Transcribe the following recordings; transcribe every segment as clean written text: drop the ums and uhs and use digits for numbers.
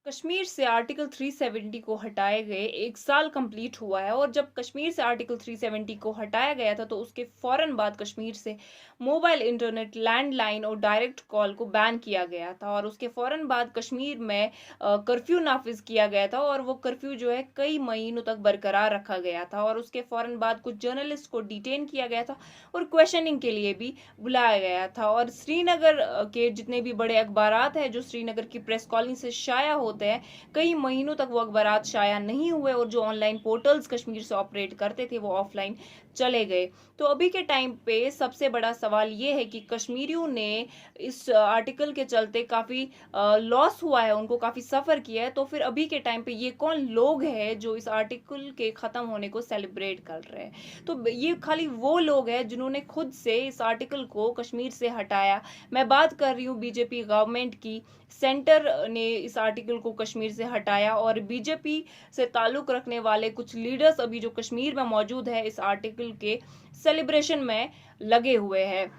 कश्मीर से आर्टिकल 370 को हटाए गए 1 साल कंप्लीट हुआ है और जब कश्मीर से आर्टिकल 370 को हटाया गया था तो उसके फौरन बाद कश्मीर से मोबाइल इंटरनेट लैंडलाइन और डायरेक्ट कॉल को बैन किया गया था और उसके फौरन बाद कश्मीर में कर्फ्यू नाफिज किया गया था और वो कर्फ्यू जो है कई महीनों तक बरकरार रखा गया था और उसके फौरन बाद कुछ जर्नलिस्ट को डिटेन किया गया था और क्वेश्चनिंग के लिए भी बुलाया गया था और श्रीनगर के जितने भी बड़े अखबारात हैं जो श्रीनगर की प्रेस कॉलोनी से शाया होते हैं कई महीनों तक वो अखबारात शाया नहीं हुए और जो ऑनलाइन पोर्टल्स कश्मीर से ऑपरेट करते थे वो ऑफलाइन चले गए। तो अभी के टाइम पे सबसे बड़ा सवाल ये है कि कश्मीरियों ने इस आर्टिकल के चलते काफी लॉस हुआ है, उनको काफी सफर किया है। तो फिर अभी के टाइम पे ये कौन लोग हैं जो इस आर्टिकल के खत्म होने को सेलिब्रेट कर रहे हैं? तो ये खाली वो लोग हैं जिन्होंने खुद से इस आर्टिकल को कश्मीर से हटाया। मैं बात कर रही हूँ बीजेपी गवर्नमेंट की। सेंटर ने इस आर्टिकल को कश्मीर से हटाया और बीजेपी से ताल्लुक रखने वाले कुछ लीडर्स अभी जो कश्मीर में मौजूद है इस आर्टिकल के सेलिब्रेशन में लगे हुए हैं।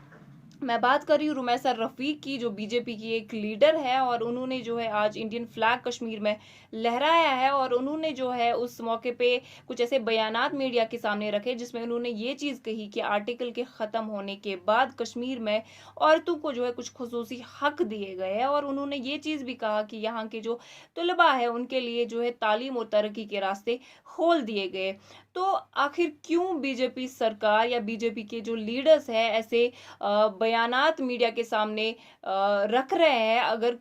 मैं बात कर रही हूँ रुमैसा रफीक की जो बीजेपी की एक लीडर है और उन्होंने जो है आज इंडियन फ्लैग कश्मीर में लहराया है और उन्होंने जो है उस मौके पे कुछ ऐसे बयानात मीडिया के सामने रखे जिसमें उन्होंने ये चीज़ कही कि आर्टिकल के ख़त्म होने के बाद कश्मीर में औरतों को जो है कुछ खुसूसी हक दिए गए हैं और उन्होंने ये चीज़ भी कहा कि यहाँ के जो तलबा है उनके लिए जो है तालीम और तरक्की के रास्ते खोल दिए गए। तो आखिर क्यों बीजेपी सरकार या बीजेपी के जो लीडर्स हैं ऐसे बयानात मीडिया के सामने रख रहे हैं? अगर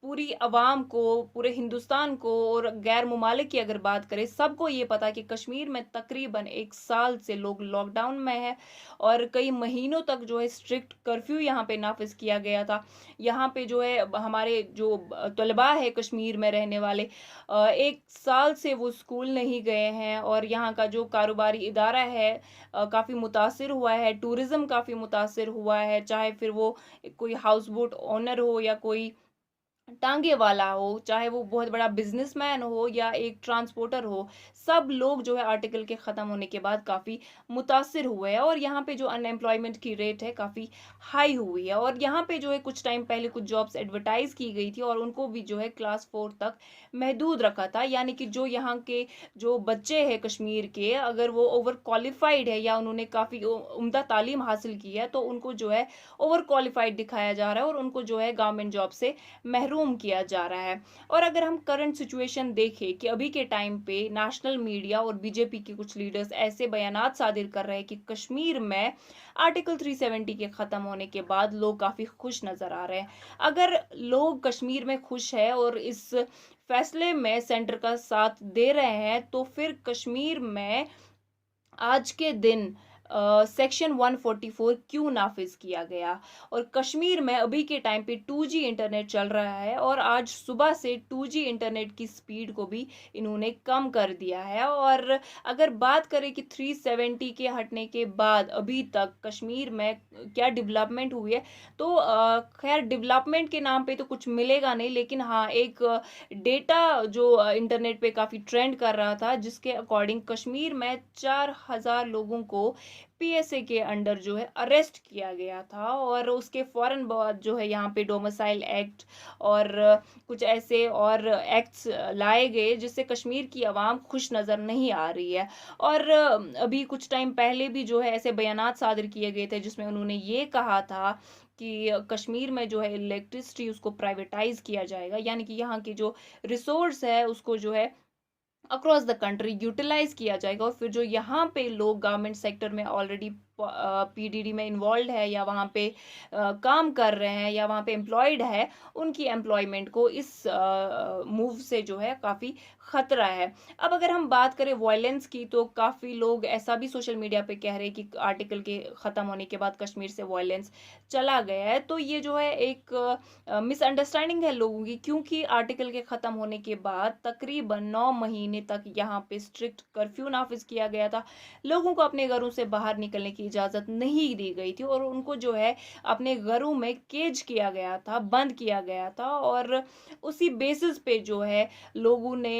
पूरी अवाम को, पूरे हिंदुस्तान को और गैर मुमालिक की अगर बात करें, सबको ये पता है कि कश्मीर में तकरीबन 1 साल से लोग लॉकडाउन में है और कई महीनों तक जो है स्ट्रिक्ट कर्फ्यू यहाँ पे नाफिज किया गया था। यहाँ पे जो है हमारे जो तलबा है कश्मीर में रहने वाले 1 साल से वो स्कूल नहीं गए हैं और यहाँ का जो कारोबारी इदारा है काफ़ी मुतासिर हुआ है, टूरिज्म काफ़ी मुतासिर हुआ है, चाहे फिर वो कोई हाउस बोट ओनर हो या कोई टांगे वाला हो, चाहे वो बहुत बड़ा बिजनेसमैन हो या एक ट्रांसपोर्टर हो, सब लोग जो है आर्टिकल के ख़त्म होने के बाद काफ़ी मुतासिर हुए हैं और यहाँ पे जो अनएम्प्लॉयमेंट की रेट है काफ़ी हाई हुई है और यहाँ पे जो है कुछ टाइम पहले कुछ जॉब्स एडवर्टाइज की गई थी और उनको भी जो है क्लास 4 तक महदूद रखा था। यानी कि जो यहाँ के जो बच्चे हैं कश्मीर के, अगर वो ओवर क्वालिफाइड है या उन्होंने काफ़ी उम्दा तालीम हासिल की है तो उनको जो है ओवर क्वालिफाइड दिखाया जा रहा है और उनको जो है गवर्नमेंट जॉब से महरूम किया जा रहा है। और अगर हम करंट सिचुएशन देखें कि अभी के टाइम पे नेशनल मीडिया और बीजेपी के कुछ लीडर्स ऐसे बयानात सादिर कर रहे हैं कि कश्मीर में आर्टिकल 370 के खत्म होने के बाद लोग काफी खुश नजर आ रहे हैं। अगर लोग कश्मीर में खुश है और इस फैसले में सेंटर का साथ दे रहे हैं तो फिर कश्मीर में आज के दिन सेक्शन 144 क्यों नाफिज किया गया? और कश्मीर में अभी के टाइम पे 2G इंटरनेट चल रहा है और आज सुबह से 2G इंटरनेट की स्पीड को भी इन्होंने कम कर दिया है। और अगर बात करें कि 370 के हटने के बाद अभी तक कश्मीर में क्या डेवलपमेंट हुई है, तो खैर डेवलपमेंट के नाम पे तो कुछ मिलेगा नहीं, लेकिन हाँ एक डेटा जो इंटरनेट पे काफ़ी ट्रेंड कर रहा था जिसके अकॉर्डिंग कश्मीर में 4000 लोगों को पीएसए के अंडर जो है अरेस्ट किया गया था और उसके फौरन बाद जो है यहाँ पे डोमिसाइल एक्ट और कुछ ऐसे और एक्ट्स लाए गए जिससे कश्मीर की आवाम खुश नज़र नहीं आ रही है। और अभी कुछ टाइम पहले भी जो है ऐसे बयानात सादर किए गए थे जिसमें उन्होंने ये कहा था कि कश्मीर में जो है इलेक्ट्रिसिटी उसको प्राइवेटाइज किया जाएगा, यानी कि यहाँ की जो रिसोर्स है उसको जो है अक्रॉस द कंट्री यूटिलाइज किया जाएगा और फिर जो यहाँ पे लोग गवर्नमेंट सेक्टर में ऑलरेडी पीडीडी में इन्वॉल्व है या वहाँ पे काम कर रहे हैं या वहाँ पे एम्प्लॉयड है, उनकी एम्प्लॉयमेंट को इस मूव से जो है काफ़ी खतरा है। अब अगर हम बात करें वायलेंस की तो काफ़ी लोग ऐसा भी सोशल मीडिया पे कह रहे हैं कि आर्टिकल के ख़त्म होने के बाद कश्मीर से वायलेंस चला गया है। तो ये जो है एक मिसअंडरस्टैंडिंग है लोगों की, क्योंकि आर्टिकल के ख़त्म होने के बाद तकरीबन 9 महीने तक यहाँ पे स्ट्रिक्ट कर्फ्यू नाफिज किया गया था। लोगों को अपने घरों से बाहर निकलने की इजाज़त नहीं दी गई थी और उनको जो है अपने घरों में कैद किया गया था, बंद किया गया था और उसी बेसिस पे जो है लोगों ने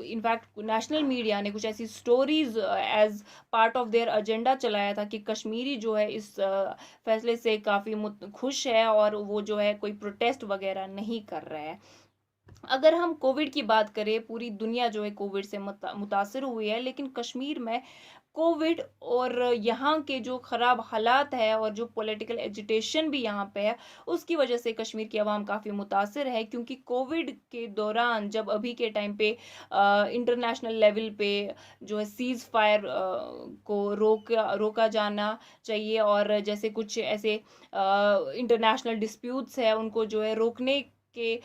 इनफैक्ट नेशनल मीडिया ने कुछ ऐसी stories as part of their agenda चलाया था कि कश्मीरी जो है इस फैसले से काफ़ी खुश है और वो जो है कोई प्रोटेस्ट वगैरह नहीं कर रहा है। अगर हम कोविड की बात करें, पूरी दुनिया जो है कोविड से मुतासिर हुई है, लेकिन कश्मीर में कोविड और यहाँ के जो ख़राब हालात है और जो पॉलिटिकल एजिटेशन भी यहाँ पे है, उसकी वजह से कश्मीर की आवाम काफ़ी मुतासिर है क्योंकि कोविड के दौरान जब अभी के टाइम पे इंटरनेशनल लेवल पे जो है सीज़ फायर को रोका जाना चाहिए और जैसे कुछ ऐसे इंटरनेशनल डिस्प्यूट्स है, उनको जो है रोकने के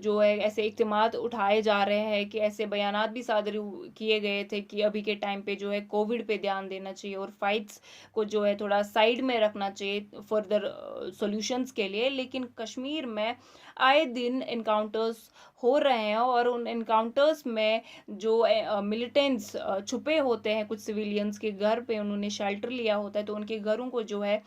जो है ऐसे इक़्तिमाद उठाए जा रहे हैं कि ऐसे बयानात भी सादर किए गए थे कि अभी के टाइम पे जो है कोविड पे ध्यान देना चाहिए और फाइट्स को जो है थोड़ा साइड में रखना चाहिए फर्दर सॉल्यूशंस के लिए। लेकिन कश्मीर में आए दिन एनकाउंटर्स हो रहे हैं और उन एनकाउंटर्स में जो मिलिटेंट्स छुपे होते हैं कुछ सिविलियंस के घर पे, उन्होंने शेल्टर लिया होता है तो उनके घरों को जो है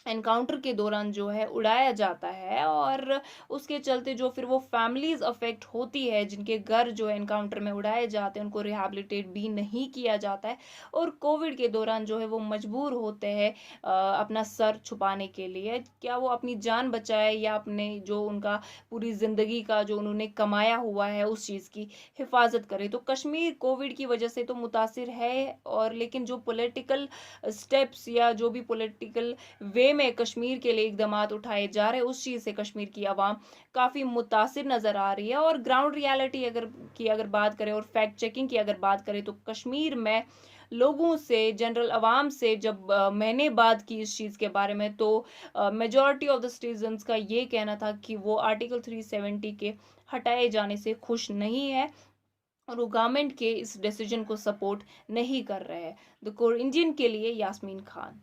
एनकाउंटर के दौरान जो है उड़ाया जाता है और उसके चलते जो फिर वो फैमिलीज़ अफेक्ट होती है जिनके घर जो है एनकाउंटर में उड़ाए जाते हैं, उनको रिहैबिलिटेट भी नहीं किया जाता है और कोविड के दौरान जो है वो मजबूर होते हैं अपना सर छुपाने के लिए, क्या वो अपनी जान बचाए या अपने जो उनका पूरी ज़िंदगी का जो उन्होंने कमाया हुआ है उस चीज़ की हिफाजत करे। तो कश्मीर कोविड की वजह से तो मुतासिर है और लेकिन जो पॉलिटिकल स्टेप्स या जो भी पॉलिटिकल वे में कश्मीर के लिए इक़दामात उठाए जा रहे हैं, उस चीज़ से कश्मीर की आवाम काफ़ी मुतासिर नज़र आ रही है और ग्राउंड रियलिटी अगर बात करें और फैक्ट चेकिंग की अगर बात करें तो कश्मीर में लोगों से, जनरल अवाम से जब मैंने बात की इस चीज़ के बारे में तो मेजॉरिटी ऑफ द सिटीजन्स का ये कहना था कि वो आर्टिकल 370 के हटाए जाने से खुश नहीं है और वो गवर्नमेंट के इस डिसीजन को सपोर्ट नहीं कर रहे हैं। द कोर इंडियन के लिए यास्मीन खान।